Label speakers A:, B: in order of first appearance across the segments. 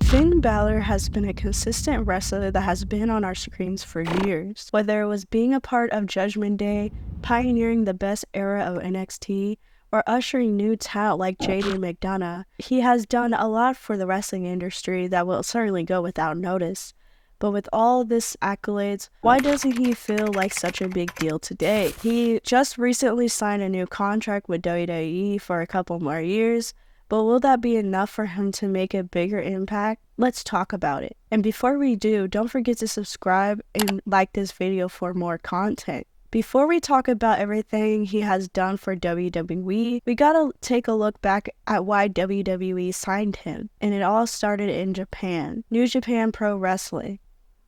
A: Finn Balor has been a consistent wrestler that has been on our screens for years. Whether it was being a part of Judgment Day, pioneering the best era of NXT, or ushering new talent like JD McDonough, he has done a lot for the wrestling industry that will certainly go without notice. But with all this accolades, why doesn't he feel like such a big deal today? He just recently signed a new contract with WWE for a couple more years, but will that be enough for him to make a bigger impact? Let's talk about it. And before we do, don't forget to subscribe and like this video for more content. Before we talk about everything he has done for WWE, we gotta take a look back at why WWE signed him. And it all started in Japan. New Japan Pro Wrestling.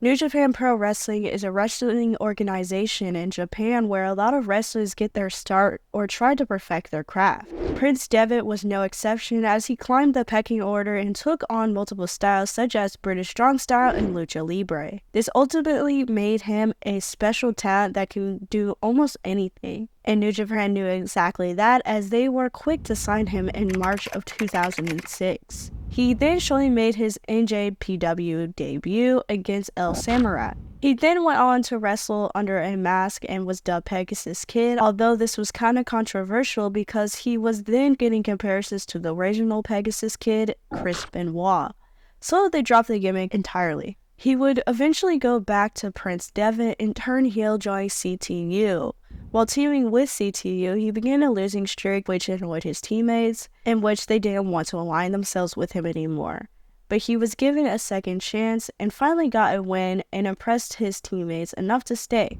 A: New Japan Pro Wrestling is a wrestling organization in Japan where a lot of wrestlers get their start or try to perfect their craft. Prince Devitt was no exception as he climbed the pecking order and took on multiple styles such as British Strong Style and Lucha Libre. This ultimately made him a special talent that can do almost anything. And New Japan knew exactly that as they were quick to sign him in March of 2006. He then shortly made his NJPW debut against El Samurai. He then went on to wrestle under a mask and was dubbed Pegasus Kid, although this was kind of controversial because he was then getting comparisons to the original Pegasus Kid, Chris Benoit. So they dropped the gimmick entirely. He would eventually go back to Prince Devitt and turn heel joining CTU. While teaming with CTU, he began a losing streak which annoyed his teammates, in which they didn't want to align themselves with him anymore. But he was given a second chance and finally got a win and impressed his teammates enough to stay.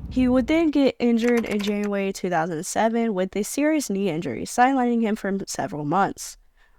A: He would then get injured in January 2007 with a serious knee injury, sidelining him for several months.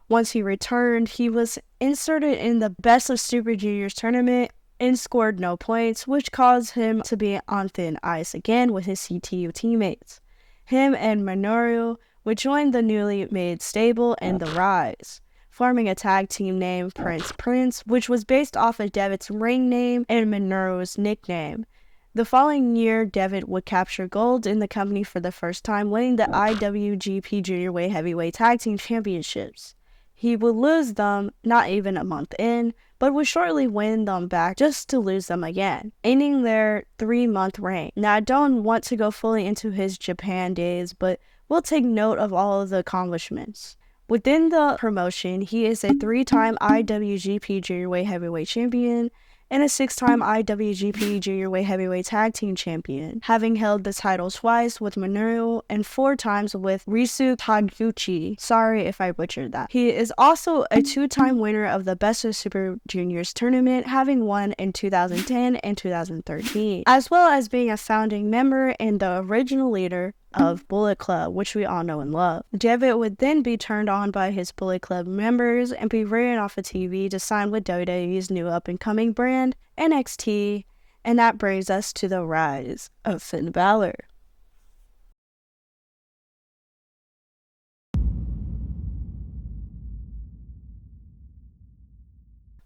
A: Once he returned, he was inserted in the Best of Super Juniors tournament and scored no points, which caused him to be on thin ice again with his CTU teammates. Him and Minoru would join the newly made stable and The Rise, forming a tag team named Prince, which was based off of Devitt's ring name and Minoru's nickname. The following year, Devitt would capture gold in the company for the first time, winning the IWGP Junior Weight Heavyweight Tag Team Championships. He would lose them not even a month in, but would shortly win them back just to lose them again, ending their 3-month reign. Now, I don't want to go fully into his Japan days, but we'll take note of all of the accomplishments. Within the promotion, he is a 3-time IWGP Junior Weight Heavyweight Champion and a 6-time IWGP Junior Weight Heavyweight Tag Team Champion, having held the title twice with Minoru and 4 times with Risu Taguchi. Sorry if I butchered that. He is also a 2-time winner of the Best of Super Juniors tournament, having won in 2010 and 2013, as well as being a founding member and the original leader of Bullet Club, which we all know and love. Devitt would then be turned on by his Bullet Club members and be written off of TV to sign with WWE's new up-and-coming brand, NXT, and that brings us to the rise of Finn Balor.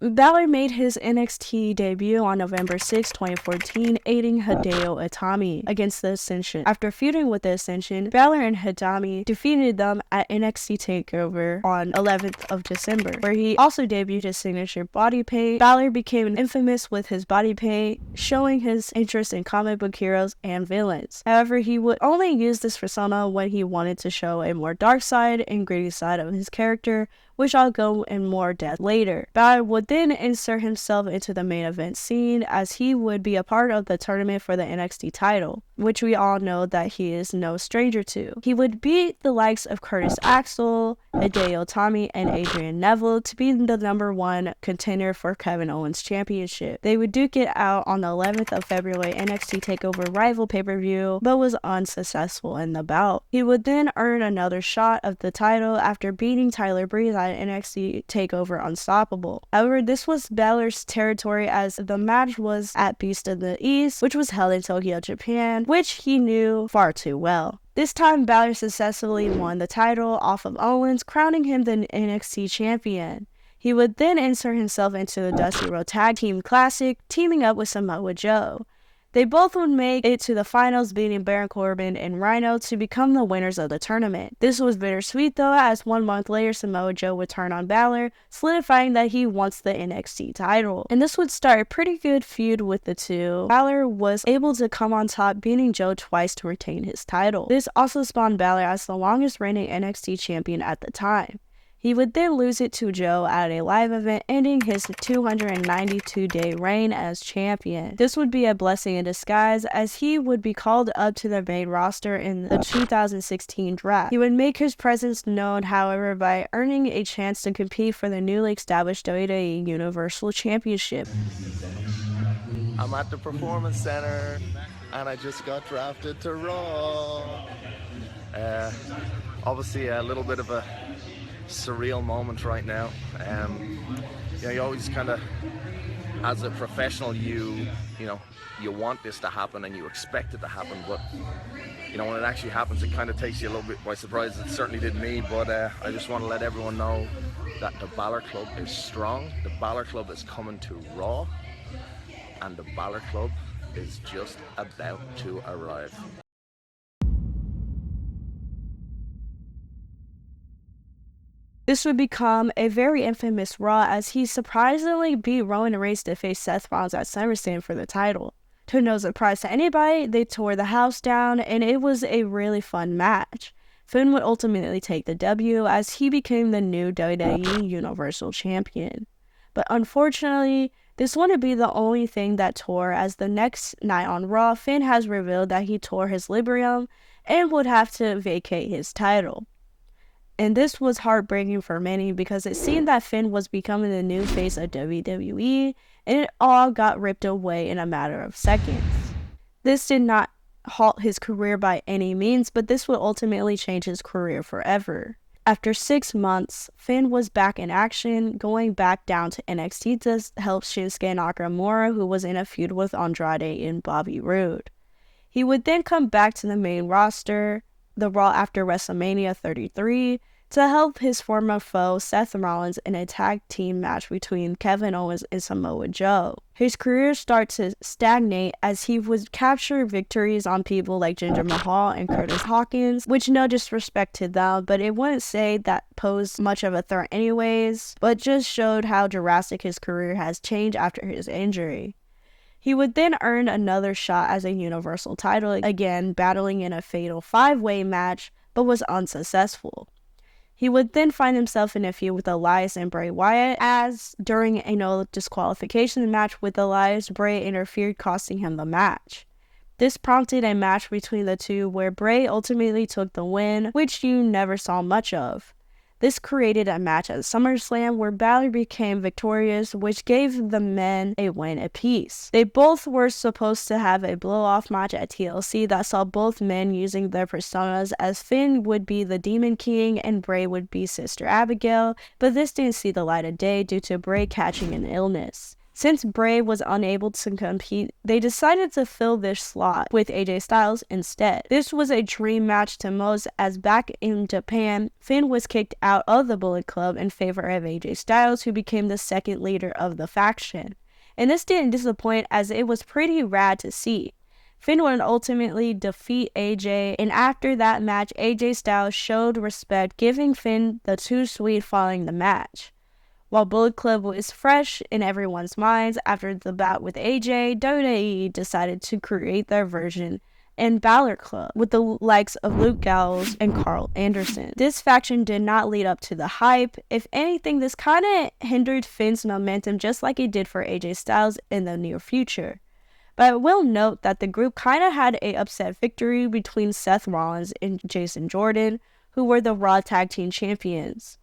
A: Balor made his NXT debut on November 6, 2014, aiding Hideo Itami against the Ascension. After feuding with the Ascension, Balor and Itami defeated them at NXT TakeOver on 11th of December, where he also debuted his signature body paint. Balor became infamous with his body paint, showing his interest in comic book heroes and villains. However, he would only use this persona when he wanted to show a more dark side and gritty side of his character, which I'll go in more depth later. Balor would then insert himself into the main event scene as he would be a part of the tournament for the NXT title, which we all know that he is no stranger to. He would beat the likes of Curtis Axel, Hideo Itami, and Adrian Neville to be the #1 contender for Kevin Owens' championship. They would duke it out on the 11th of February NXT TakeOver Rival pay-per-view, but was unsuccessful in the bout. He would then earn another shot of the title after beating Tyler Breeze at NXT TakeOver Unstoppable. However, this was Balor's territory as the match was at Beast of the East, which was held in Tokyo, Japan, which he knew far too well. This time, Balor successfully won the title off of Owens, crowning him the NXT champion. He would then insert himself into the Dusty Road Tag Team Classic, teaming up with Samoa Joe. They both would make it to the finals, beating Baron Corbin and Rhino to become the winners of the tournament. This was bittersweet though, as 1 month later Samoa Joe would turn on Balor, solidifying that he wants the NXT title. And this would start a pretty good feud with the two. Balor was able to come on top, beating Joe twice to retain his title. This also spawned Balor as the longest reigning NXT champion at the time. He would then lose it to Joe at a live event, ending his 292-day reign as champion. This would be a blessing in disguise, as he would be called up to the main roster in the 2016 draft. He would make his presence known, however, by earning a chance to compete for the newly established WWE Universal Championship.
B: I'm at the Performance Center, and I just got drafted to Raw. Obviously, a little bit of a surreal moment right now. You always kind of, as a professional, you want this to happen and you expect it to happen, but when it actually happens, it kind of takes you a little bit by surprise. It certainly did me, but I just want to let everyone know that the Balor Club is strong. The Balor Club is coming to Raw, and the Balor Club is just about to arrive.
A: This would become a very infamous Raw, as he surprisingly beat Roman Reigns to face Seth Rollins at SummerSlam for the title. To no surprise to anybody, they tore the house down, and it was a really fun match. Finn would ultimately take the W, as he became the new WWE Universal Champion. But unfortunately, this wouldn't be the only thing that tore, as the next night on Raw, Finn has revealed that he tore his labrum and would have to vacate his title. And this was heartbreaking for many, because it seemed that Finn was becoming the new face of WWE, and it all got ripped away in a matter of seconds. This did not halt his career by any means, but this would ultimately change his career forever. After 6 months, Finn was back in action, going back down to NXT to help Shinsuke Nakamura, who was in a feud with Andrade and Bobby Roode. He would then come back to the main roster, the Raw after WrestleMania 33, to help his former foe Seth Rollins in a tag team match between Kevin Owens and Samoa Joe. His career started to stagnate, as he would capture victories on people like Jinder Mahal and Curtis Hawkins, which, no disrespect to them, but it wouldn't say that posed much of a threat anyways, but just showed how drastic his career has changed after his injury. He would then earn another shot as a Universal title, again battling in a fatal 5-way match, but was unsuccessful. He would then find himself in a feud with Elias and Bray Wyatt, as during a no disqualification match with Elias, Bray interfered, costing him the match. This prompted a match between the two where Bray ultimately took the win, which you never saw much of. This created a match at SummerSlam where Balor became victorious, which gave the men a win apiece. They both were supposed to have a blow-off match at TLC that saw both men using their personas, as Finn would be the Demon King and Bray would be Sister Abigail, but this didn't see the light of day due to Bray catching an illness. Since Bray was unable to compete, they decided to fill this slot with AJ Styles instead. This was a dream match to most, as back in Japan, Finn was kicked out of the Bullet Club in favor of AJ Styles, who became the second leader of the faction. And this didn't disappoint, as it was pretty rad to see. Finn would ultimately defeat AJ, and after that match, AJ Styles showed respect, giving Finn the too sweet following the match. While Bullet Club was fresh in everyone's minds after the bout with AJ, WWE decided to create their version in Balor Club with the likes of Luke Gallows and Carl Anderson. This faction did not lead up to the hype. If anything, this kind of hindered Finn's momentum, just like it did for AJ Styles in the near future. But I will note that the group kind of had a upset victory between Seth Rollins and Jason Jordan, who were the Raw Tag Team Champions,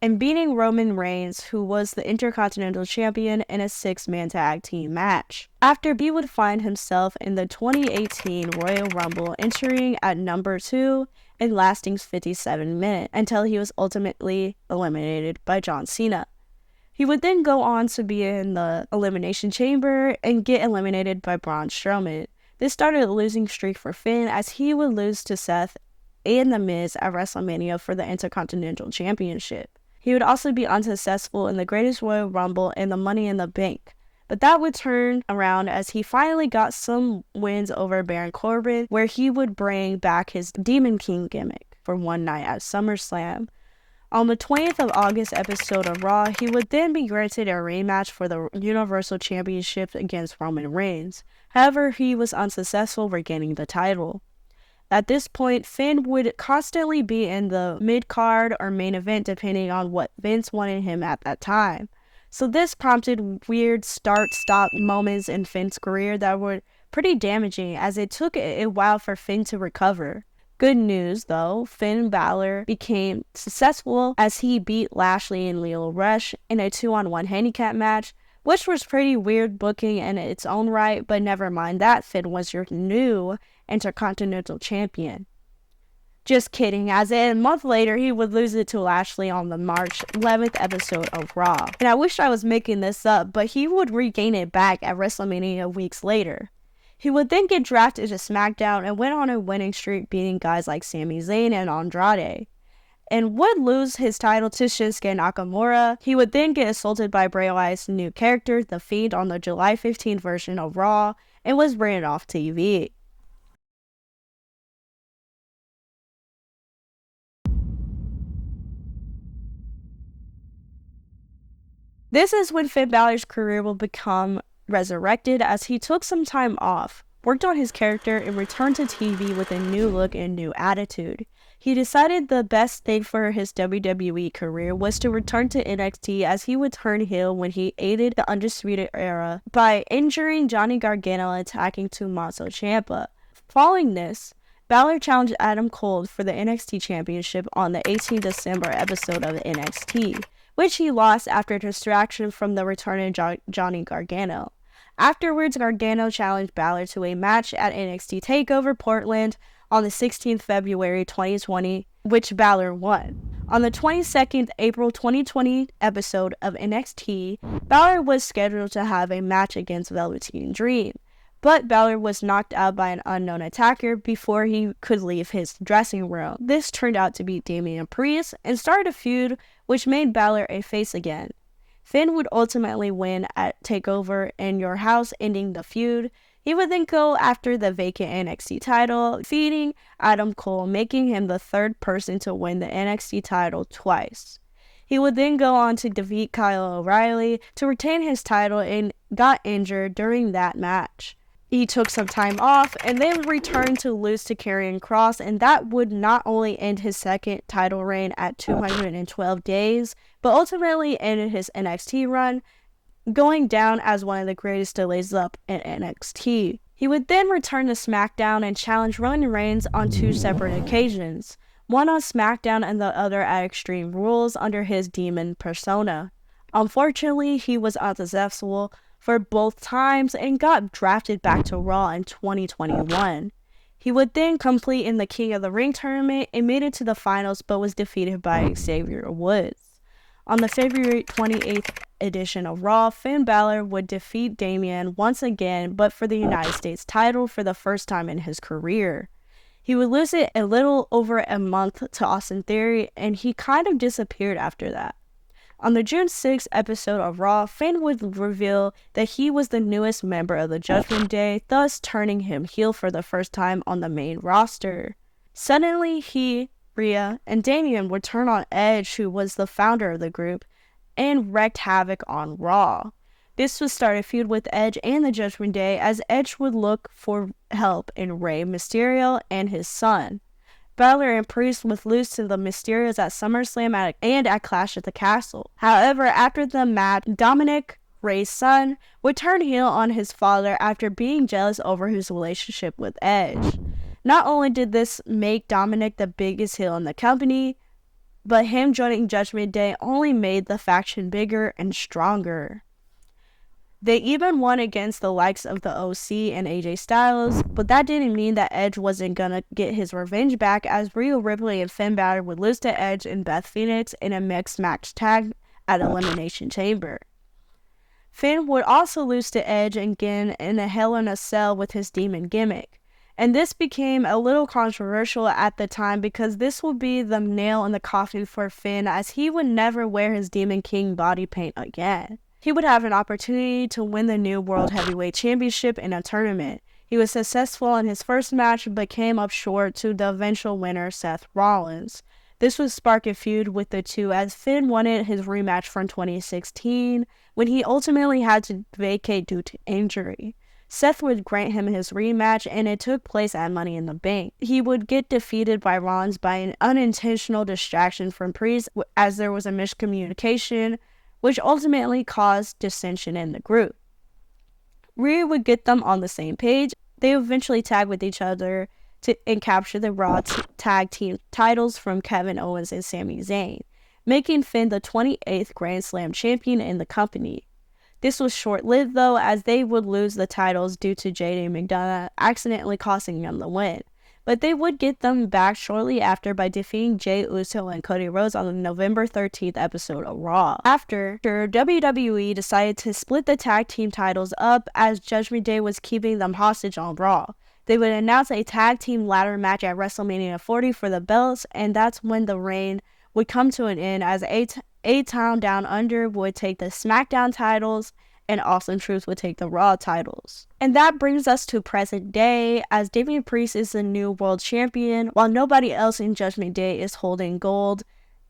A: and beating Roman Reigns, who was the Intercontinental Champion, in a 6-man tag team match. After he would find himself in the 2018 Royal Rumble, entering at number 2 and lasting 57 minutes, until he was ultimately eliminated by John Cena. He would then go on to be in the Elimination Chamber and get eliminated by Braun Strowman. This started a losing streak for Finn, as he would lose to Seth and The Miz at WrestleMania for the Intercontinental Championship. He would also be unsuccessful in the Greatest Royal Rumble and the Money in the Bank. But that would turn around as he finally got some wins over Baron Corbin, where he would bring back his Demon King gimmick for one night at SummerSlam. On the 20th of August episode of Raw, he would then be granted a rematch for the Universal Championship against Roman Reigns. However, he was unsuccessful regaining the title. At this point, Finn would constantly be in the mid-card or main event depending on what Vince wanted him at that time. So this prompted weird start-stop moments in Finn's career that were pretty damaging, as it took a while for Finn to recover. Good news, though, Finn Balor became successful as he beat Lashley and Lio Rush in a 2-on-1 handicap match, which was pretty weird booking in its own right, but never mind that, Finn was your new Intercontinental Champion. Just kidding, as a month later, he would lose it to Lashley on the March 11th episode of Raw. And I wish I was making this up, but he would regain it back at WrestleMania weeks later. He would then get drafted to SmackDown and went on a winning streak, beating guys like Sami Zayn and Andrade, and would lose his title to Shinsuke Nakamura. He would then get assaulted by Bray Wyatt's new character, The Fiend, on the July 15th version of Raw, and was banned off TV. This is when Finn Balor's career will become resurrected, as he took some time off, worked on his character, and returned to TV with a new look and new attitude. He decided the best thing for his WWE career was to return to NXT, as he would turn heel when he aided the Undisputed Era by injuring Johnny Gargano and attacking Tommaso Ciampa. Following this, Balor challenged Adam Cole for the NXT Championship on the 18th December episode of NXT, which he lost after a distraction from the returning Johnny Gargano. Afterwards, Gargano challenged Balor to a match at NXT TakeOver Portland on the 16th February 2020, which Balor won. On the 22nd April 2020 episode of NXT, Balor was scheduled to have a match against Velveteen Dream, but Balor was knocked out by an unknown attacker before he could leave his dressing room. This turned out to be Damian Priest and started a feud which made Balor a face again. Finn would ultimately win at TakeOver in Your House, ending the feud. He would then go after the vacant NXT title, defeating Adam Cole, making him the third person to win the NXT title twice. He would then go on to defeat Kyle O'Reilly to retain his title and got injured during that match. He took some time off and then returned to lose to Karrion Kross, and that would not only end his second title reign at 212 days, but ultimately ended his NXT run, going down as one of the greatest delays up in NXT. He would then return to SmackDown and challenge Roman Reigns on two separate occasions, one on SmackDown and the other at Extreme Rules under his demon persona. Unfortunately, he was unsuccessful for both times and got drafted back to Raw in 2021. He would then compete in the King of the Ring tournament and made it to the finals, but was defeated by Xavier Woods. On the February 28th edition of Raw, Finn Balor would defeat Damian once again, but for the United States title for the first time in his career. He would lose it a little over a month to Austin Theory, and he kind of disappeared after that. On the June 6th episode of Raw, Finn would reveal that he was the newest member of the Judgment Day, thus turning him heel for the first time on the main roster. Suddenly, he, Rhea, and Damian would turn on Edge, who was the founder of the group, and wreaked havoc on Raw. This would start a feud with Edge and the Judgment Day, as Edge would look for help in Rey Mysterio and his son. Balor and Priest would lose to the Mysterios at SummerSlam and at Clash at the Castle. However, after the match, Dominic, Rey's son, would turn heel on his father after being jealous over his relationship with Edge. Not only did this make Dominic the biggest heel in the company, but him joining Judgment Day only made the faction bigger and stronger. They even won against the likes of the OC and AJ Styles, but that didn't mean that Edge wasn't gonna get his revenge back, as Rhea Ripley and Finn Balor would lose to Edge and Beth Phoenix in a mixed match tag at Elimination Chamber. Finn would also lose to Edge again in a Hell in a Cell with his demon gimmick, and this became a little controversial at the time because this would be the nail in the coffin for Finn, as he would never wear his Demon King body paint again. he would have an opportunity to win the new World Heavyweight Championship in a tournament. He was successful in his first match but came up short to the eventual winner, Seth Rollins. This would spark a feud with the two as Finn wanted his rematch from 2016 when he ultimately had to vacate due to injury. Seth would grant him his rematch, and it took place at Money in the Bank. He would get defeated by Rollins by an unintentional distraction from Priest as there was a miscommunication, which ultimately caused dissension in the group. Rhea would get them on the same page. They eventually tag with each other and capture the Raw tag team titles from Kevin Owens and Sami Zayn, making Finn the 28th Grand Slam champion in the company. This was short-lived though, as they would lose the titles due to JD McDonough accidentally costing them the win. But they would get them back shortly after by defeating Jey Uso and Cody Rhodes on the November 13th episode of Raw. After, WWE decided to split the tag team titles up as Judgment Day was keeping them hostage on Raw. They would announce a tag team ladder match at WrestleMania 40 for the belts, and that's when the reign would come to an end as A-Town Down Under would take the SmackDown titles and Awesome Truth would take the Raw titles. And that brings us to present day, as Damian Priest is the new world champion, while nobody else in Judgment Day is holding gold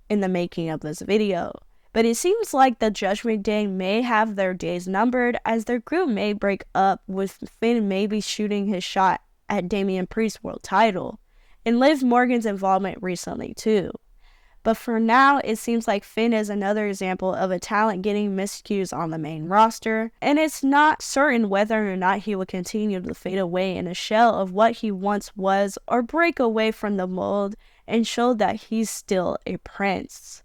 A: in the making of this video. But it seems like the Judgment Day may have their days numbered, as their group may break up, with Finn maybe shooting his shot at Damian Priest's world title, and Liv Morgan's involvement recently too. But for now, it seems like Finn is another example of a talent getting miscues on the main roster, and it's not certain whether or not he will continue to fade away in a shell of what he once was or break away from the mold and show that he's still a prince.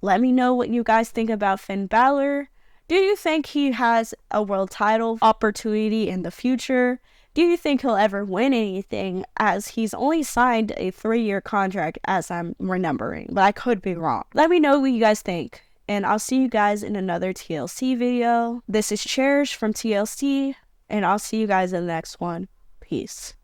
A: Let me know what you guys think about Finn Balor. Do you think he has a world title opportunity in the future? Do you think he'll ever win anything, as he's only signed a 3-year contract as I'm remembering, but I could be wrong. Let me know what you guys think, and I'll see you guys in another TLC video. This is Cherish from TLC, and I'll see you guys in the next one. Peace.